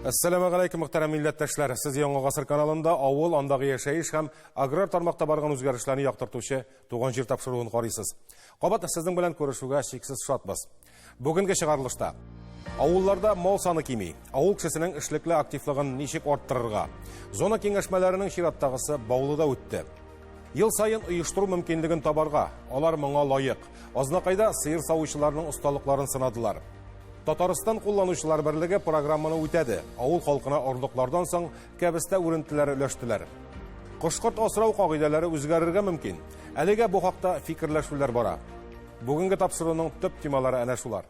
Assalamu алейкум, мөхтәрәм милләттәшләр. Сез Яңа гасыр каналында авыл, андагы яшәеш һәм аграр тармакта барган үзгәрешләрне яктыртучы туган җир тапшыруын карыйсыз. Кабат сезнең белән күрешүгә шиксез шатбыз. Бүгенге чыгарылышта авылларда мал саны кими, авыл кешесенең эшлекле активлыгын ничек арттырырга, зона киңәшмәләренең чираттагысы Баулыда үтте. Ел сайын оештыру мөмкинлеген табарга, алар моңа лаек. Азнакайда сыер савучыларның осталыкларын сынадылар. Татарстан кулланучылар берлеге программаны үтәде. Авыл халкына орлыклардан соң кәбестә үрентеләре өләштеләр. Кошкорт асрау кагыйдәләре үзгәрергә мөмкин. Әлегә бу хакта фикерләшүләр бара. Бүгенге тапшыруның төп темалары әнә шулар.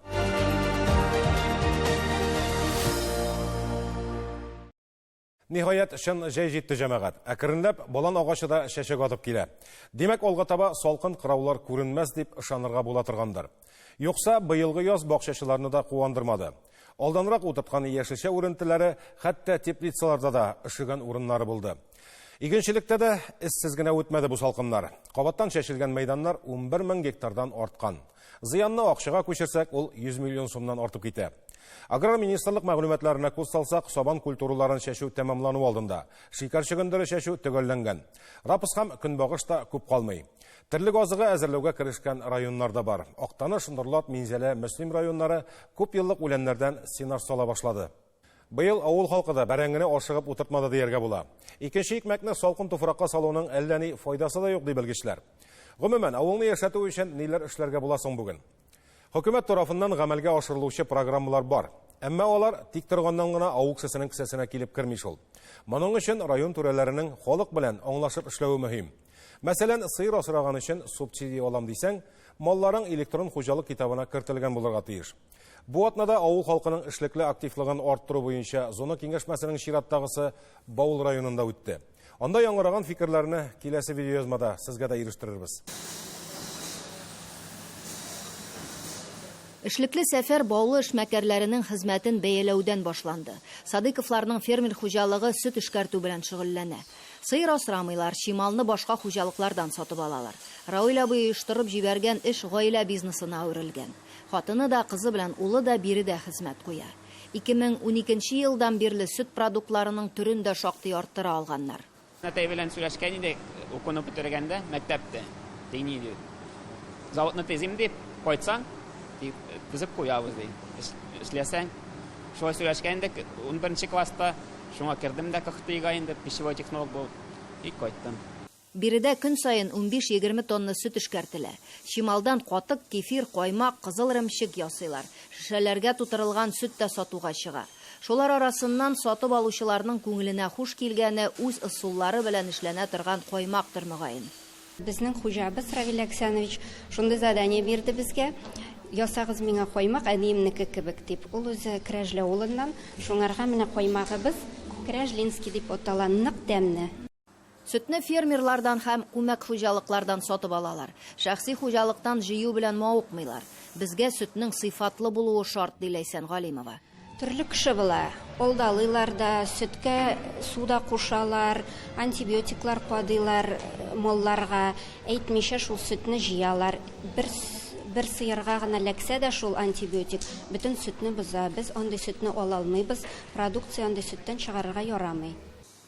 Ниһаять, шын җәй җитте җәмәгать. Әкренләп балан агачы да чәчәк атып килә. Димәк, алга таба салкын кыраулар күренмәс дип ышанырга була торгандыр. Юкса, быелгы яз бакчачыларны да куандырмады. Алданрак утырткан яшелчә үрентеләре хәтта теплицаларда да ышыган урыннары булды. Игенчелектә дә эссез генә үтмәде бу салкыннар. Кабаттан чәчелгән мәйданнар 11 000 гектардан арткан. Зыянны акчага күчерсәк, ул 100 миллион сумнан артып китә. Аграр министрлык мәгълүматларына күз салсак, сабан культураларын чәчү тәмамлану алдында. Шикәр чыгындыры чәчү төгәлләнгән. Рапс һәм көнбагыш та күп калмый. Терлек азыгы әзерләүгә керешкән районнарда бар. Актаныш, Норлат, Минзәлә, Мөслим районнары күп еллык үләннәрдән синар сала башлады. Быел авыл халкы да бәрәңгене ашыгып утыртмады дияргә була. Икенче икмәкне салкын туфракка салуның әллә ни файдасы да юк ди белгечләр. Гомумән, авылны яшәтү өчен ниләр эшләргә була соң бүген? Хөкүмәт тарафыннан гамәлгә ашырылучы программалар бар. Әмма алар тик торганнан гына авыл кешесенең кесәсенә килеп керми шул. Моның өчен район түрәләренең халык белән аңлашып эшләве мөһим. Мәсәлән, сыер асраган өчен субсидия алам дисәң, малларың электрон хуҗалык китабына кертелгән булырга тиеш. Бу атнада авыл халкының эшлекле активлыгын арттыру буенча зона киңәшмәсенең чираттагысы Баул районында үтте. Анда яңгыраган фикерләрне киләсе видеоязмада сезгә дә ирештерербез. Эшлекле сәфәр Баулы эшмәкәрләренең хезмәтен бәяләүдән башланды. Садыйковларның фермер хуҗалыгы сөт эшкәртү белән шөгыльләнә. Сыер асрамыйлар, чималны башка хуҗалыклардан сатып алалар. Раил абый оештырып җибәргән эш гаилә бизнесына әверелгән. Хатыны да, кызы белән улы да биредә хезмәт куя. 2012 елдан бирле сөт продуктларының түрен дә шактый арттыра алганнар. Натай белән сөйләшкән идек, укуны бетергәндә мәктәптә. Дини ди. Заводны тезим дип кайтсаң, тезеп куябыз ди. Эшләсәң, шулай сөйләшкәндә 11 класста шуңа кердем дә кыхтыйга инде пищевой технолог булып и кайттым. Биредә көн сайын 15-20 тонна сөт эшкәртелә. Чималдан катык, кефир, каймак, кызыл ремчек ясыйлар. Шешәләргә тутырылган сөт тә сатуга чыга. Шулар арасыннан сатып алучыларның күңеленә хуш килгәне үз ысуллары белән эшләнә торган каймактыр мөгаен. Безнең хуҗабыз Равил Александрович шундый задание бирде безгә. Ясагыз миңа каймак, әниемнеке кебек дип. Ул үзе Крәжле улыннан, шуңарга менә каймагыбыз Крәжлинский дип атала, нык тәмле. Сөтне фермерлардан һәм күмәк хуҗалыклардан сатып алалар. Шәхси хуҗалыктан җыю белән мавыкмыйлар. Безгә сөтнең сыйфатлы булуы шарт, ди Ләйсән Галимова. Төрле кеше була. Алдалыйлар да, сөткә суда кушалар, антибиотиклар кадыйлар малларга, әйтмичә шул сөтне җыялар. Бер сыерга гына ләксә дә шул антибиотик бөтен сөтне боза. Без андый сөтне ала алмыйбыз. Продукция андый сөттән чыгарырга ярамый.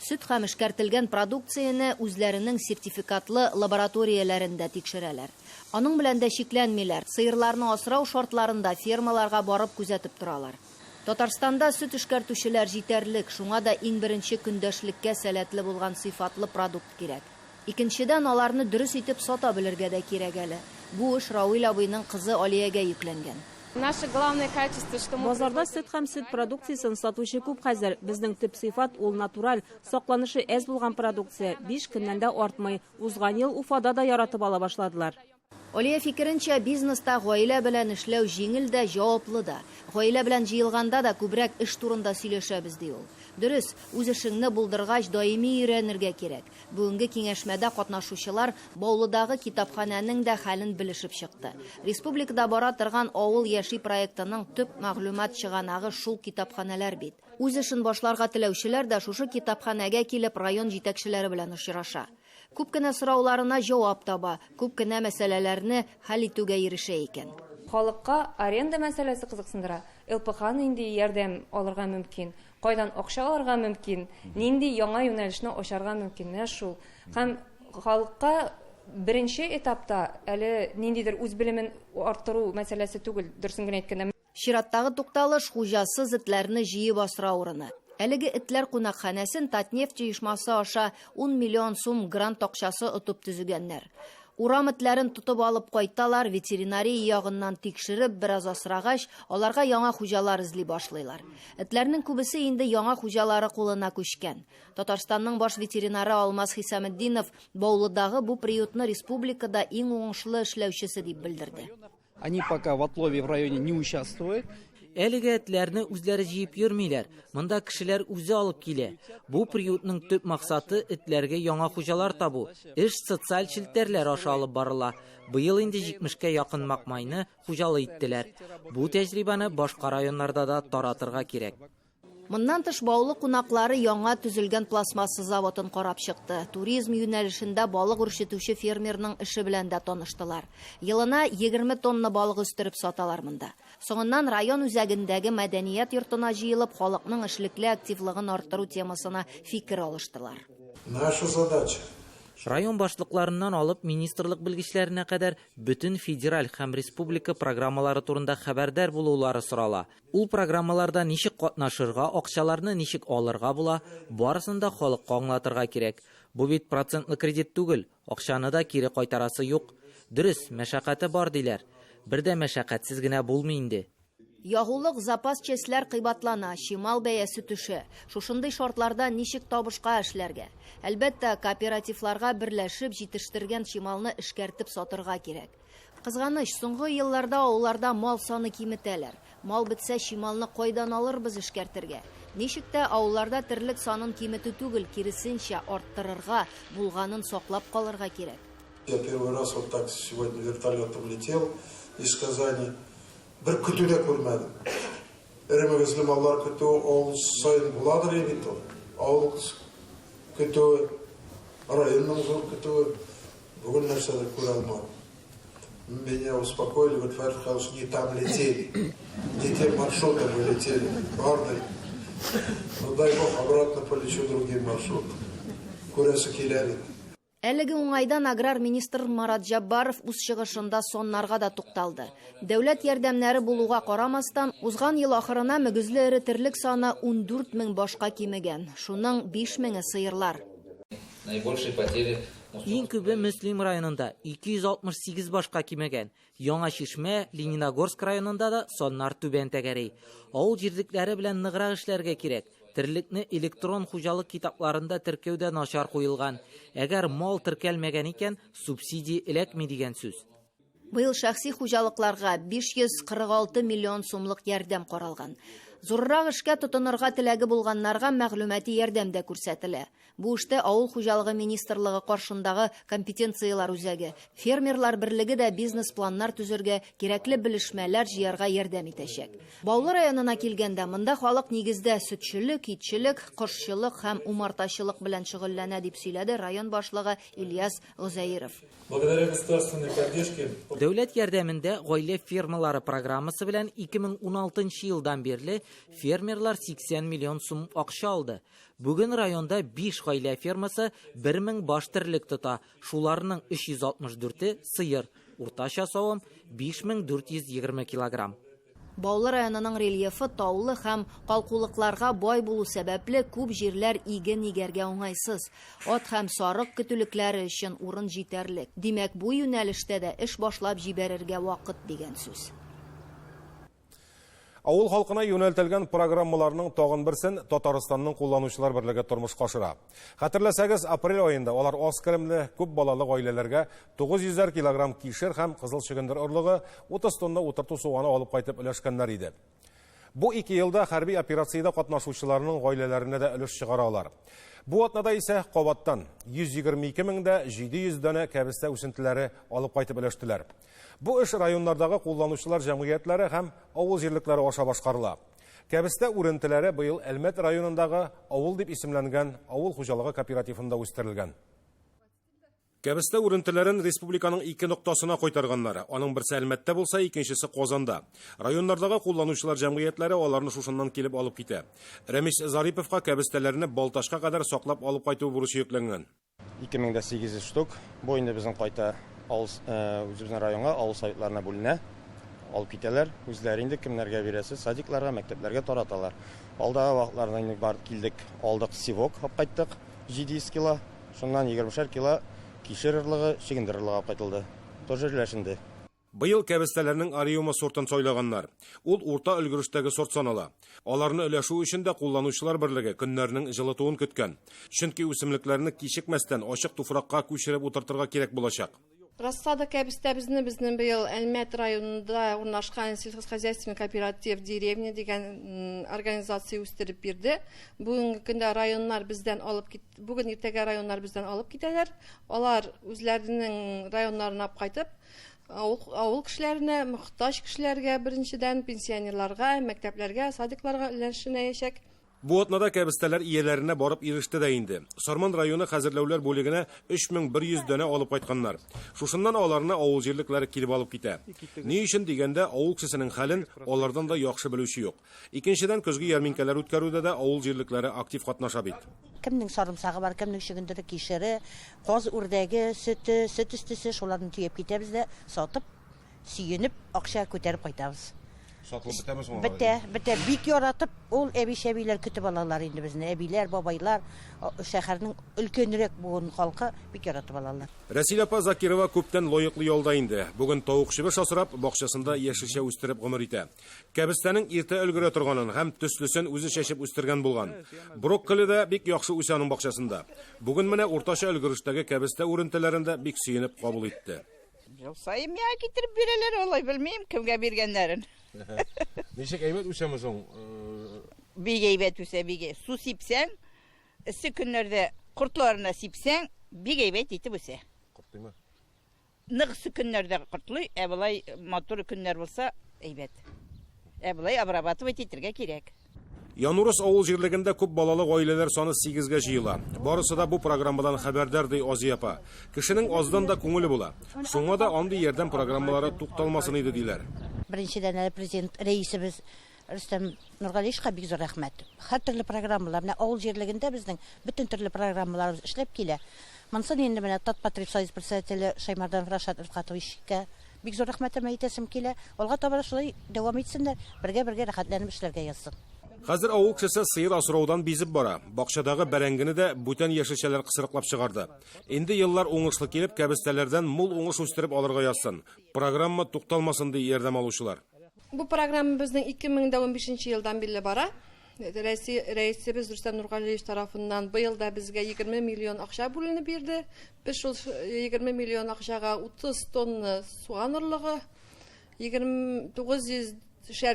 Сөт һәм эшкәртелгән продукцияне үзләренең сертификатлы лабораторияләрендә тикшерәләр. Аның белән дә шикләнмиләр. Сыерларны асрау шартларында фермаларга барып күзәтеп торалар. Татарстанда сөт эшкәртүчеләр җитәрлек, шуңа да иң беренче көндәшлеккә сәләтле булган сыйфатлы продукт кирәк. Икенчедән, аларны дөрес итеп сата белергә дә кирәк әле. Бу эш Рауил абыйның кызы Алиягә йөкләнгән. Базарда сөт һәм сөт продукциясын сатучы күп хәзер. Безнең төп сыйфат ул натураль, сакланышы әз булган продукция. 5 көннән дә артмый. Узган ел Уфада да яратып ала башладылар. Алия фикеренчә, бизнеста гаилә белән эшләү җиңел дә, җаваплы да. Гаилә белән җыелганда да күбрәк эш турында сөйләшәбез ди ул. Дөрес, үз эшеңне булдыргач даими өйрәнергә кирәк. Бүгенге киңәшмәдә катнашучылар Баулыдагы китапханәнең дә хәлен белешеп чыкты. Республикада бара торган авыл яши проектының төп мәгълүмат чыганагы шул китапханәләр бит. Үз эшен башларга теләүчеләр дә шушы китапханәгә килеп район җитәкчеләре белән очраша. Күп кенә сорауларына җавап таба, күп кенә мәсьәләләрне хәл итүгә ирешә икән. халыкка аренда мәсьәләсе кызыксындыра. ЛПХ нинди ярдәм алырга мөмкин, кайдан акча алырга мөмкин, нинди яңа юнәлешне ачарга мөмкин. Менә шул. Һәм халыкка беренче этапта әле ниндидер үз белемен арттыру мәсьәләсе түгел, дөресен генә әйткәндә. Чираттагы тукталыш хуҗасыз этләрне җыеп асра урыны. Әлеге этләр кунакханәсен Татнефть оешмасы аша 10 миллион сум грант акчасы отып төзегәннәр. Урам этләрен тотып алып кайталар, ветеринария ягыннан тикшереп, бераз асрагач, аларга яңа хуҗалар эзли башлыйлар. Этләрнең күбесе инде яңа хуҗалары кулына күчкән. Татарстанның баш ветеринары Алмаз Хисаметдинов Баулыдагы бу приютны республикада иң уңышлы эшләүчесе дип белдерде. Они пока в отлове в районе не участвуют. Әлеге этләрне үзләре җыеп йөрмиләр. Монда кешеләр үзе алып килә. Бу приютның төп максаты этләргә яңа хуҗалар табу. Эш социаль челтәрләр аша алып барыла. Быел инде 70-кә якын макмайны хуҗалы иттеләр. Бу тәҗрибәне башка районнарда да таратырга кирәк. Моннан тыш Баулы кунаклары яңа төзелгән пластмасса заводын карап чыкты. Туризм юнәлешендә балык үрчетүче фермерның эше белән дә таныштылар. Елына 20 тонна балык үстереп саталар монда. Соңыннан район үзәгендәге мәдәният йортына җыелып, халыкның эшлекле активлыгын арттыру темасына фикер алыштылар. Наша задача Район башлыкларыннан алып министрлык белгечләренә кадәр бөтен федераль һәм республика программалары турында хәбәрдар булулары сорала. Ул программаларда ничек катнашырга, акчаларны ничек алырга була, барысын да халыкка аңлатырга кирәк. Бу бит процентлы кредит түгел, акчаны да кире кайтарасы юк. Дөрес, мәшәкате бар диләр. Бер дә мәшәкатьсез генә булмый инде. Ягулык запас чәсләр кыйбатлана, шимал бәясе төшә. Шушындый шартларда ничек табышка эшләргә? Әлбәттә, кооперативларга берләшеп җитештергән шималны эшкәртеп сатырга кирәк. Кызганыч, соңгы елларда авылларда мал саны киметәләр. Мал бетсә, шималны кайдан алырбыз эшкәртергә? Ничек тә авылларда терлек санын киметү түгел, киресенчә арттырырга, булганын саклап калырга кирәк. Я первый раз вот так сегодня вертолетом летел из Казани. Bir kütüde көрмәдем. Эремегезле маллар көтү авыл сайын буладыр бит ул. Авыл көтү, районның зур көтү. Бүген нәрсәдер күрә алмадым. Меня успокоили, говорят, что не там летели. Не тем маршрутом вы летели. Барды. Ну дай Бог, обратно полечу другим маршрутом. Күрәсе киләр. Әлеге уңайдан аграр министр Марат Жаббаров үз чыгышында соннарга да тукталды. Дәүләт ярдәмнәре булуга карамастан, узган ел ахырына мөгезле эре терлек саны 14 мең башка кимегән. Шуның 5 меңе сыерлар. Иң күбе Мөслим районында 268 башка кимегән. Яңа Шишмә, Лениногорск районында да соннар түбән тәгәрәй. Авыл җирлекләре белән ныграк эшләргә кирәк. Терлекне электрон хуҗалык китапларында теркәүдә начар куелган. Әгәр мал теркәлмәгән икән, субсидия эләкми дигән сүз. Быел шәхси хуҗалыкларга 546 миллион сумлык ярдәм каралган. Зуррак эшкә тотынырга теләге булганнарга мәгълүмати ярдәм дә күрсәтелә. Бу эштә авыл хуҗалыгы министрлыгы каршындагы компетенциялар үзәге, фермерлар берлеге дә бизнес-планнар төзергә, кирәкле белешмәләр җыярга ярдәм итәчәк. Баулы районына килгәндә, монда халык нигездә сөтчелек, итчелек, кошчылык һәм умартачылык белән шөгыльләнә дип сөйләде район башлыгы Ильяс Гозаиров. Благодаря государственной поддержке Дәүләт ярдәмендә гаилә фермалары программасы белән 2016 елдан бирле фермерлар 80 миллион сум акча алды. Бүген районда 5 гаилә фермасы 1000 баш терлек тота. Шуларның 364-е сыер. Уртача савым 5420 килограмм. Баулы районының рельефы таулы һәм калкулыкларга бай булу сәбәпле күп җирләр иген игәргә уңайсыз. Ат һәм сарык көтүлекләре өчен урын җитәрлек. Димәк, бу юнәлештә дә эш башлап җибәрергә вакыт дигән сүз. Авыл халкына юнәлтелгән программаларның тагын берсен Татарстанның кулланучылар берлеге тормышка ашыра. Хәтерләсәгез, апрель аенда алар аз киремле күп балалы гаиләләргә 900 килограмм кишер һәм кызыл чөгендер орлыгы 30 тонна утырту суганы алып кайтып өләшкәннәр иде. Бу 2 елда хәрби операциядә катнашучыларның гаиләләренә дә өлеш чыгаралар. Бу атнада исә кабаттан 122 меңдә 700 дана кәбестә үсентеләре алып кайтып өләштеләр. Бу эш районнардагы кулланучылар җәмгыятьләре һәм авыл җирлекләре аша башкарыла. Кәбестә үрентеләре быел Әлмәт районындагы авыл дип исемләнгән авыл хуҗалыгы кооперативында үстерелгән. Кәбестә үрентеләрен республиканың 2 ноктасына кайтарганнар. Аның берсе Әлмәттә булса, икенчесе Казанда. Районнардагы кулланучылар җәмгыятьләре аларны шушыннан килеп алып китә. Рәмис Зариповка кәбестәләрне Балташка кадәр саклап алып кайту бурычы йөкләнгән. 2800 штук. Бу инде безнең кайта үзебезнең районга авыл советларына бүленә. Алып китәләр. Үзләре инде кемнәргә бирәсе, садикларга, мәктәпләргә тараталар. Алдагы вакытларда инде бар килдек, алдык сивок алып кайттык 700 кило. Шуннан 20 кило кишер ырлыгы, чигендер ырлыгы алып кайтылды. Тоже өләшенде. Быел кәбестәләрнең Ариума сортын сойлаганнар. Ул урта өлгерештәге сорт санала. Аларны өләшү өчен дә кулланучылар берлеге көннәрнең җылытуын көткән. Чөнки үсемлекләрне кичекмәстән ачык туфракка күчереп утыртырга кирәк булачак. Рассада кәбестәбезне безнең быел Әлмәт районында урнашкан сельскохозяйственный кооператив деревня дигән организация үстереп бирде. Бүгенге көндә районнар бездән алып бүген иртәгә районнар бездән алып китәләр. Алар үзләренең районнарына кайтып, авыл кешеләренә, мохтаҗ кешеләргә, беренчедән пенсионерларга, мәктәпләргә, садикларга өләшенәчәк. Бу атнада кәбестәләр ияләренә барып иреште дә инде. Сарман районы хәзерләүләр бүлегенә 3100 дәнә алып кайтканнар. Шушыннан аларны авыл җирлекләре килеп алып китә. Ни өчен дигәндә, авыл кешесенең хәлен алардан да яхшы белүче юк. Икенчедән, көзге ярминкәләр үткәрүдә дә авыл җирлекләре актив катнаша бит. Кемнең сарымсагы бар, кемнең чигендере, кишере, каз үрдәге, сөте, сөт өстесе, шуларны төяп китәбез дә сатып, сөенеп, акча күтәреп кайтабыз. Сатылып бетәме соң? Бетә бик яратып, ул әби-шәбиләр көтеп алалар инде безне. Әбиләр, бабайлар, шәһәрнең өлкәнрәк булган халкы бик яратып алалар. Рәсил апа Закирова күптән лаеклы ялда инде. Бүген тавык чыбыш асрап, бакчасында яшелчә үстереп гомер итә. Кәбестәнең иртә өлгерә торганын һәм төслесен үзе чәчеп үстергән булган. Брокколи да бик яхшы үсә аның бакчасында. Бүген менә уртача өлгерештәге кәбестә үрентеләрендә бик сөенеп кабул итте. Ел сайын миңа китереп бирәләр, алай белмим, кемгә биргәннәрен. Ничек әйбәт үсәме соң? Бик әйбәт үсә, бик. Су сипсәң, эссе көннәрдә кортларына сипсәң, бик әйбәт итеп үсә. Кортлыймы? Ныгсы көннәрдә кортлый, ә булай матур көннәр булса, әйбәт. Ә булай обрабатывать итәргә кирәк. Янурус авыл җирлегендә күп балалы гаиләләр саны 8-гә җыела. Барысы да бу программадан хәбәрдар ди Азия апа. Кешенең аздан да күңеле була. Шуңа да андый ярдәм программалары тукталмасын иде диләр. Беренчедән президент рәисебез Рөстәм Нургалиевка бик зур рәхмәт. Һәр төрле программалар, менә авыл җирлегендә безнең бөтен төрле программалар эшләп килә. Монсын инде менә Татпатрик союз председателе Шаймардан Рашат Рифкатовичка бик зур рәхмәтемне әйтәсем килә. Алга таба шулай дәвам итсеннәр, бергә рәхәтләнеп эшләргә язсын. Хәзер авыл кешесе сыер асраудан бизеп бара. Бакчадагы бәрәңгене дә бүтән яшелчәләр кысырыклап чыгарды. Инде еллар уңышлы килеп, кәбестәләрдән мул уңыш үстереп алырга язсын. Программа тукталмасын ди ярдәм алучылар. Бу программа безнең 2015 елдан бирле бара. Рәисебез Рөстәм Нургалиев тарафыннан быел да безгә 20 миллион акча бүленеп бирде. Без шул 20 миллион акчага 30 тонна суган ырлыгы, 900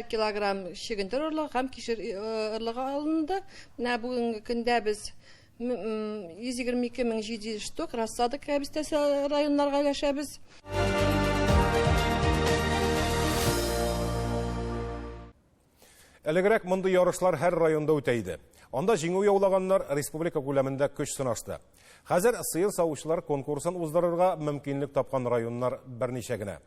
килограмм чигендер ырлыгы һәм кишер ырлыгы алынды. Менә бүгенге көндә без 122 700 штук рассада кәбестәсе районнарга өләшәбез. Элегрәк мондый ярышлар һәр районда үтә иде. Анда җиңү яулаганнар республика күләмендә көч сынашты. Хәзер сыер савучылар конкурсын уздырырга мөмкинлек тапкан районнар берничә генә.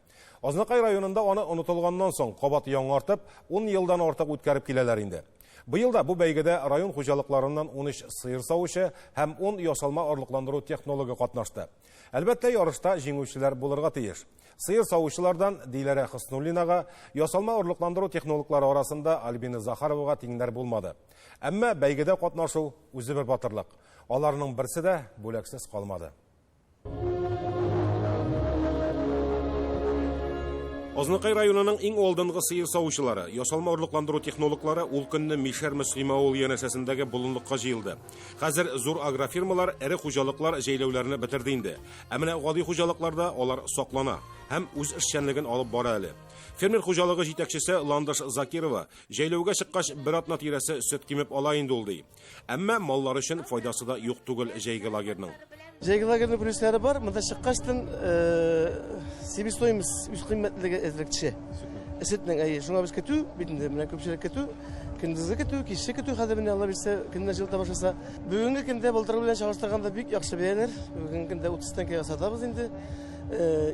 Азнакай районында аны онытылганнан соң кабат яңартып, 10 елдан артык үткәреп киләләр инде. Быел да бу бәйгедә район хуҗалыкларыннан 13 сыер савучы һәм 10 ясалма орлыкландыру технологы катнашты. Әлбәттә, ярышта җиңүчеләр булырга тиеш. Сыер савучылардан Диләрә Хоснуллинага, ясалма орлыкландыру технологлары арасында Альбина Захаровага тиңнәр булмады. Әмма бәйгедә катнашу үзе бер батырлык. Аларның берсе дә бүләксез калмады. Азнакай районының иң алдынгы сыер савучылары, ясалма орлыкландыру технологлары ул көнне Мишәр Мөслима авыл янәшәсендәге булынлыкка җыелды. Хәзер зур агрофирмалар, эре хуҗалыклар җәйләүләрне битерде инде. Ә менә гади хуҗалыкларда алар саклана һәм үз эшчәнлеген алып бара әле. Фермер хуҗалыгы җитәкчесе Ландыш Закирова җәйләүгә чыккач бер атна тирәсе сөт кимеп ала инде ул ди. Әмма маллар өчен файдасы да юк түгел җәйге лагерның. Җәйге лагерның плюслары бар, монда чыккачтан себестоимость үз кыйммәтлеге әзрәк төшә. Сөтнең шуңа без көтү, бит инде менә күпчелек көтү. Күндізгі күту, кеші күту хәдіміне Алла берсе, күніне жыл тамашаса. Бүгінгі күнде былтырғы белән чагыштырганда бик яхшы бәяләр. Бүгінгі күнде 30 тәңкәгә сатабыз инде.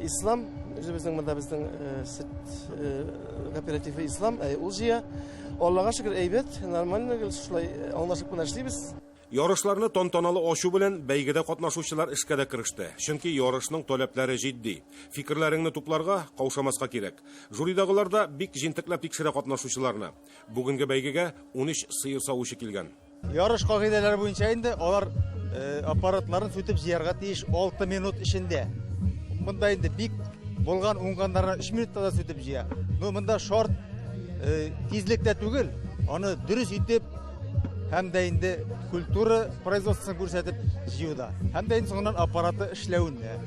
Ислам, безнең монда безнең кооперативы Ислам, ул җыя. Аллага шөкер әйбәт, нормально шулай аңлашып кына эшлибез. Ярышларны тантаналы ачу белән бәйгедә катнашучылар эшкә дә кереште. Чөнки ярышның таләпләре җитди. Фикерләреңне тупларга каушамаска кирәк. Жюридагылар да бик җентекләп тикшерә катнашучыларны. Бүгенге бәйгегә 13 сыер савучы килгән. Ярыш кагыйдәләре буенча инде алар аппаратларын сүтеп җыярга тиеш 6 минут эчендә. Монда инде бик булган уңганнарны 3 минутта да сүтеп җыя. Монда шарт тизлектә түгел, аны дөрес итеп һәм дә инде культура производствосын күрсәтеп җыюда. Һәм дә инде соңыннан аппараты эшләвендә.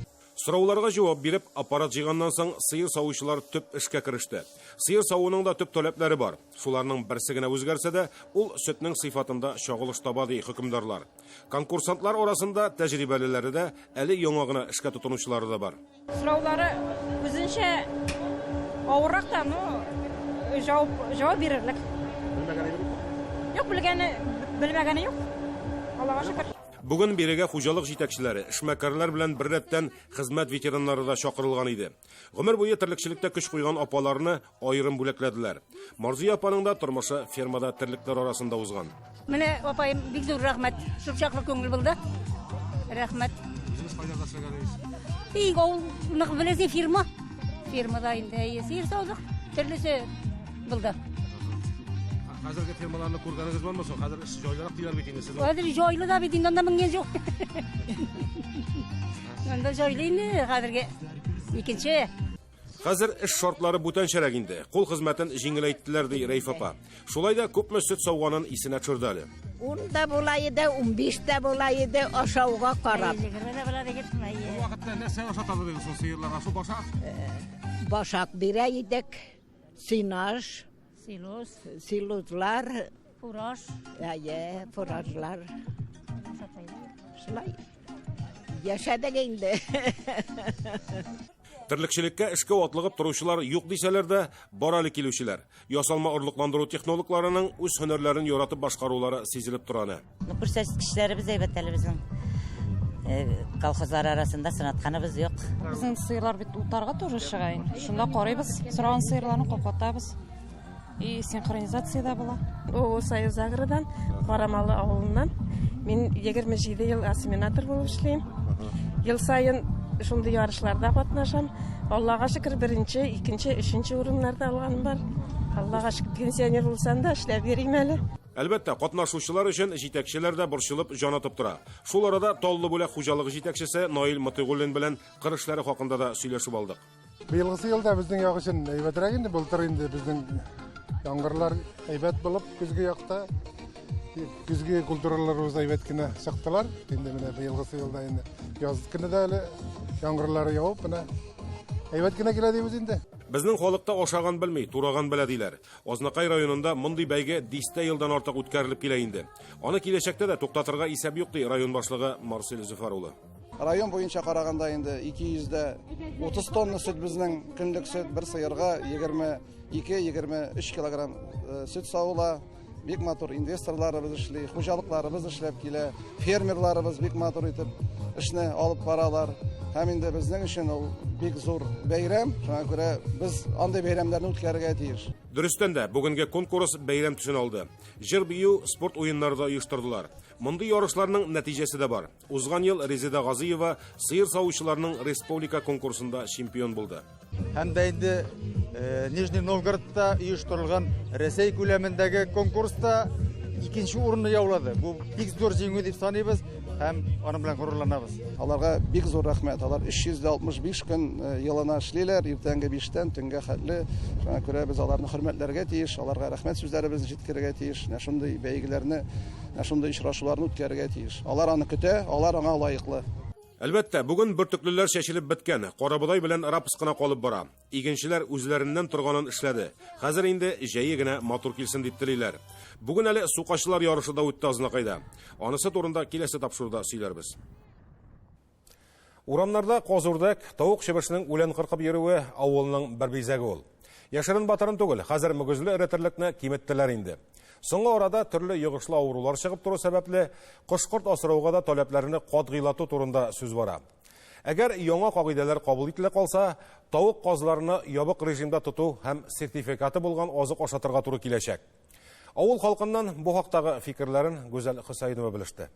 Сорауларга җавап биреп, аппарат җыйганнан соң сыер савучылар төп эшкә кереште. Сыер савуның да төп таләпләре бар. Шуларның берсе генә үзгәрсә дә, ул сөтнең сыйфатында чагылыш таба ди хөкемдарлар. Конкурсантлар арасында тәҗрибәлеләре дә, әле яңа гына эшкә тотынучылары да бар. Сораулары үзенчә авыррак та, җавап бирерлек. Юк, белмәгәне юк. Аллага шөкер. Бүген бирегә хуҗалык җитәкчеләре, эшмәкәрләр белән бер рәттән хезмәт ветераннары да чакырылган иде. Гомер буе терлекчелектә көч куйган апаларны аерым бүләкләделәр. Марзия апаның да тормышы фермада терлекләр арасында узган. Менә апайым бик зур рәхмәт. Шулчаклы күңел булды. Рәхмәт. Үзегез кайда эшләгәнегез? Бик ул нык беләсе фирма. Фирмада инде сыер саудык. Төрлесе булды. Хәзерге фермаларны күргәнегез бармы соң? Хәзер эш җайлырак диләр бит инде сезгә. Хәзер җайлы да бит инде, анда менгән юк. Анда җайлы инде хәзерге икенче. Хәзер эш шартлары бүтәнчәрәк инде. Кул хезмәтен җиңеләйттеләр ди Рәйф апа. Шулай да күпме сөт сауганын исенә төшерде әле. 10 да була иде, 15 да була иде ашауга карап. Бу вакытта нәрсә ашатабыз диген соң сыерларга? Су башак? Башак бирә идек, синаж, силозлар, фураж. Фуражлар. Шулай. Яшәдек инде. Терлекчелеккә эшкә атлыгып торучылар юк дисәләр дә, бар әле килүчеләр. Ясалма орлыкландыру технологларының үз һөнәрләрен яратып башкарулары сизелеп тора. Күрсәткечләребез әйбәт әле безнең. Колхозлар арасында сынатканыбыз юк. Безнең сыерлар бит утарга туры чыга инде. Шунда карыйбыз, сораган сыерларны капатабыз. И синхронизация да була. Союз Агродан, Карамалы авылыннан. Мин 27 ел ассимилятор булып эшлим. Ел сайын шундый ярышларда катнашам. Аллага шөкер, 1-нче, 2-нче, 3-нче урыннарда алганым бар. Аллага шөкер, пенсионер булсам да эшләп йөрим әле. Әлбәттә, катнашучылар өчен җитәкчеләр дә борчылып җан атып тора. Шул арада Таллы бүләк хуҗалыгы җитәкчесе Наил Матыйгуллин белән кыр эшләре хакында да сөйләшеп алдык. Быелгы елда безнең як өчен әйбәтрәк инде, былтыр инде безнең яңгырлар әйбәт булып, көзге якта күзге культураларыбыз әйбәт кенә чыктылар. Инде менә быелгы елда инде яз көне дә әле яңгырлар явып, менә әйбәт кенә килә дибез инде. Безнең халыкта ашаган белми, тураган белә диләр. Азнакай районында мондый бәйге 10 елдан артык үткәрелеп килә инде. Аны киләчәктә дә туктатырга исәп юк ди район башлыгы Марсель Зөфәр улы. Район буенча караганда инде 230 тонна сөт безнең көнлек сөт, бер сыерга 22-23 килограмм сөт сауыла. Бик матур инвесторларыбыз эшли, хуҗалыкларыбыз эшләп килә, фермерларыбыз бик матур итеп эшне алып баралар. Һәм инде безнең өчен ул бик зур бәйрәм. Шуңа күрә без андый бәйрәмнәрне үткәрергә тиеш. Дөрестән дә бүгенге конкурс бәйрәм төсен алды. Җыр-бию, спорт уеннары да оештырдылар. Мондый ярышларның нәтиҗәсе дә бар. Узган ел Резеда Газиева сыер савучыларның республика конкурсында чемпион булды. Һәм дә инде Нижний Новгородта оештырылган Рәсәй күләмендәге конкурста 2-нче урынны яулады. Бу бик зур җиңү дип саныйбыз һәм аның белән горурланабыз. Аларга бик зур рәхмәт. Алар 365 көн елына эшлиләр, иртәнге 5-тән төнгә хәтле. Шуңа күрә без аларны хөрмәтләргә тиеш, аларга рәхмәт сүзләребезне җиткерергә тиеш. Шундый бәйгеләрне, шундый очрашуларны үткәрергә тиеш. Алар аны көтә, алар аңа лаеклы. Әлбәттә, бүген бөртеклеләр шәчелеп беткән, карабудай белән рапс кына калып бара. Игенчеләр үзләреннән торганын эшләде. Хәзер инде җәе генә матур килсен дип телиләр. Бүген әле сукачлар ярышы да үтте Азнакайда. Анысы турында киләсе тапшыруда сөйләрбез. Урамнарда казурдак, тавык чебешнең үлән кыркып йөрүе авылның бер бизәге ул. Яшерен батырын түгел, хәзер мөгезле эретерлекне киметтеләр инде. Соңғы арада төрле йогышлы авырулар чыгып туру сәбәпле кош-корт асрауга да таләпләрне катгыйлату турында сүз бара. Әгәр яңа кагыйдәләр кабул ителә калса, тавык казларны ябык режимда тоту һәм сертификаты булган азык ашатырга туры киләчәк. Авыл халкыннан бу хактагы фикерләрен Гүзәл Хөсәйнова белеште.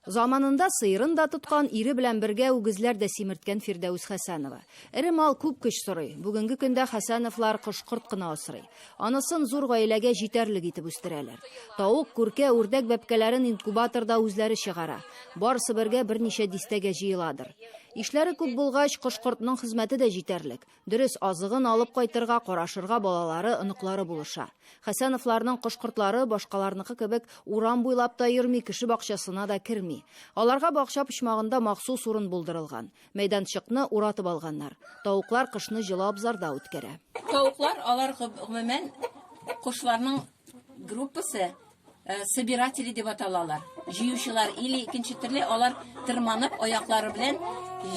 Заманында сыйрын да тоткан, ире белән бергә үгезләр дә симерткән Фирдәүс Хәсәнова. Эре мал күп көч сорый. Бүгенге көндә Хәсәновлар кош-корт кына асрый. Анысын зур гаиләгә җитәрлек итеп үстерәләр. Тавык, күркә, үрдәк бәбкәләрен инкубаторда үзләре чыгара. Барысы бергә берничә дистәгә җыеладыр. Ишләре күп булгач, кош-кортның хезмәте дә җитәрлек. Дөрес, азыгын алып кайтырга, карашырга балалары, оныклары булыша. Хәсәновларның кош-кортлары башкаларныкы кебек урам буйлап та йөрми, кеше бакчасына да керми. Аларга бакча почмагында махсус урын булдырылган. Мәйданчыкны уратып алганнар. Тавыклар кышны җылы абзарда үткәрә. Тавыклар, алар гомумән кошларның группасы, собиратели дип аталалар. Җыючылар или икенче төрле алар тырманып аяклары белән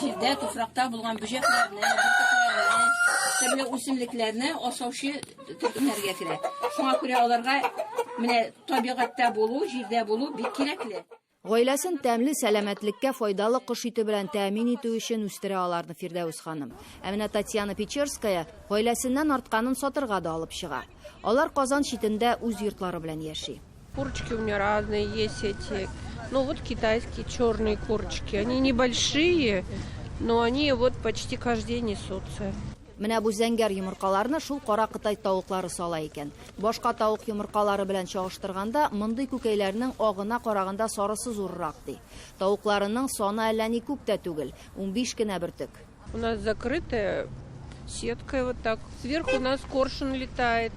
җирдә, туфракта булган бүҗәкләрне, бөртекләрне, төрле үсемлекләрне асаучы төркемнәргә керә. Шуңа күрә аларга менә табигатьтә булу, җирдә булу бик кирәкле. Гаиләсен тәмле сәламәтлеккә файдалы кош ите белән тәэмин итү өчен үстерә аларны Фирдәүс ханым. Ә менә Татьяна Печерская гаиләсеннән артканын сатырга да алып чыга. Алар Казан читендә үз йортлары белән яши. Курочки у меня разные есть эти. Ну вот китайские черные курочки. Они небольшие, но они вот почти каждый день несутся. Менә бу зәңгәр йомыркаларны шул кара Кытай тавыклары сала икән. Башка тавык йомыркалары белән чагыштырганда, мондый күкәйләрнең агына караганда сарысы зуррак ди. Тавыкларының саны әллә ни күп тә түгел, 15 кенә бөртек. У нас закрытая сетка вот так. Сверху у нас коршун летает.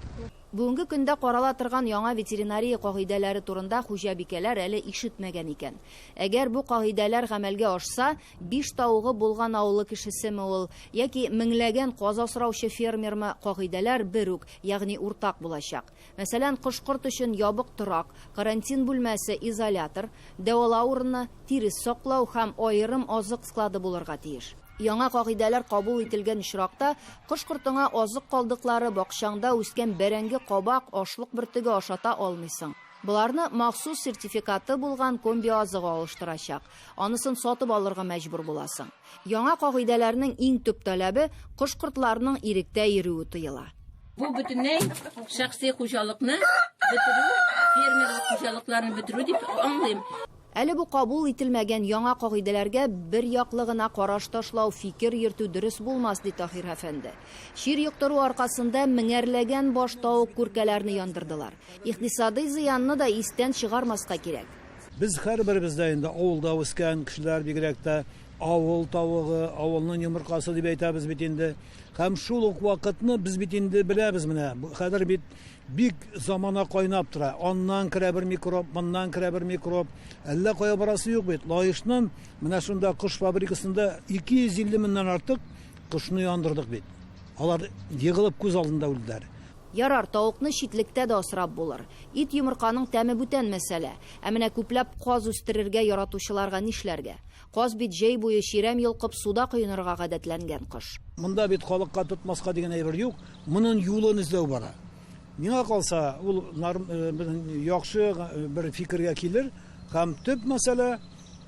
Бүгенге көндә карала торган яңа ветеринария кагыйдәләре турында хуҗабикәләр әле ишетмәгән икән. Әгәр бу кагыйдәләр гамәлгә ашса, 5 тавыгы булган авылы кешесеме ул, яки меңләгән каз асраучы фермермы, кагыйдәләр бер үк, ягъни уртак булачак. Мәсәлән, кош-корт өчен ябык торак, карантин бүлмәсе, изолятор, дәвалау урыны, тирес саклау һәм аерым азык склады булырга тиеш. Яңа кагыйдәләр кабул ителгән очракта кош-кортыңа азык калдыклары бакчаңда үскән бәрәңге, кабак, ашлык бөртеге ашата алмыйсың. Буларны махсус сертификаты булган комби азыгы алыштырачак. Анысын сатып алырга мәҗбүр буласың. Яңа кагыйдәләрнең иң төп таләбе кош-кортларның иректә йөрүе тыела. Бу бөтенләй шәхси хуҗалыкны бетерү, фермерлык хуҗалыкларын бетерү дип аңлыйм. Әле бу кабул ителмәгән яңа кагыйдәләргә бер яклыгына караш ташлау, фикер йөртү дөрес булмас ди Таһир әфәнде. Шир йоктыру аркасында меңәрләгән баш тавык күркәләрне яндырдылар. Икътисади зыянны да истән чыгармаска кирәк. Без һәрберебездә инде авылда үскән кешеләр бигрәк тә авыл тавыгы, авылның йомыркасы дип әйтәбез бит инде. Һәм шул ук вакытны без бит инде беләбез менә. Хәзер бит бик замана кайнап тора. Аннан керә бер микроб, моннан керә бер микроб. Әллә кая барасы юк бит. Лаешнан менә шунда кош фабрикасында 250 меңнән артык кошны яндырдык бит. Алар егылып күз алдында үлделәр. Ярар, тавыкны читлектә дә асрап булыр. Ит йомырканың тәме бүтән мәсьәлә. Ә менә күпләп каз үстерергә яратучыларга нишләргә? Каз бит җәй буе чирәм йолкып суда кыйнырга гадәтләнгән кош. Монда бит халыкка тотмаска дигән әйбер юк. Моның юлын эзләү бара. Миңа калса, ул яхшы бер фикергә килер. Һәм төп мәсьәлә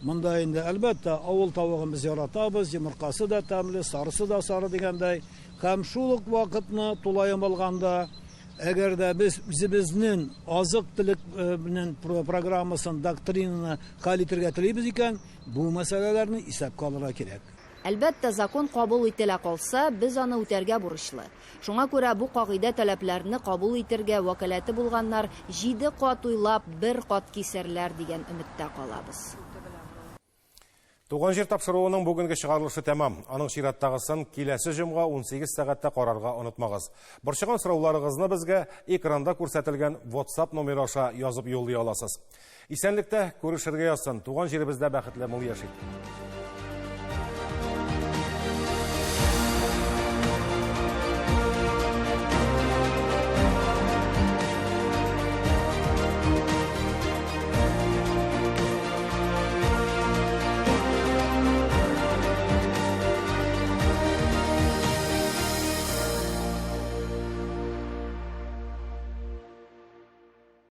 монда инде әлбәттә авыл тавыгын без яратабыз, йомыркасы да тәмле, сарысы да сары дигәндәй. Һәм шул ук вакытны тулаем алганда, әгәр дә без үзебезнең азык-төлек программасын, доктринаны хәл итәргә телибез икән, бу мәсьәләләрне исәпкә алырга кирәк. Әлбәттә, закон кабул ителә калса, без аны үтәргә бурычлы. Шуңа күрә бу кагыйдә таләпләрне кабул итәргә вәкаләте булганнар 7 кат уйлап, 1 кат кисәрләр дигән өметтә калабыз. Туган җир тапшыруының бүгенге чыгарылышы тәмам. Аның чираттагысын киләсе җомга 18 сәгатьтә карарга онытмагыз. Борчыган сорауларыгызны безгә экранда күрсәтелгән WhatsApp номеры аша язып юллый аласыз. Исәнлектә күрешергә язсын. Туган җиребездә бәхетле мул яшик.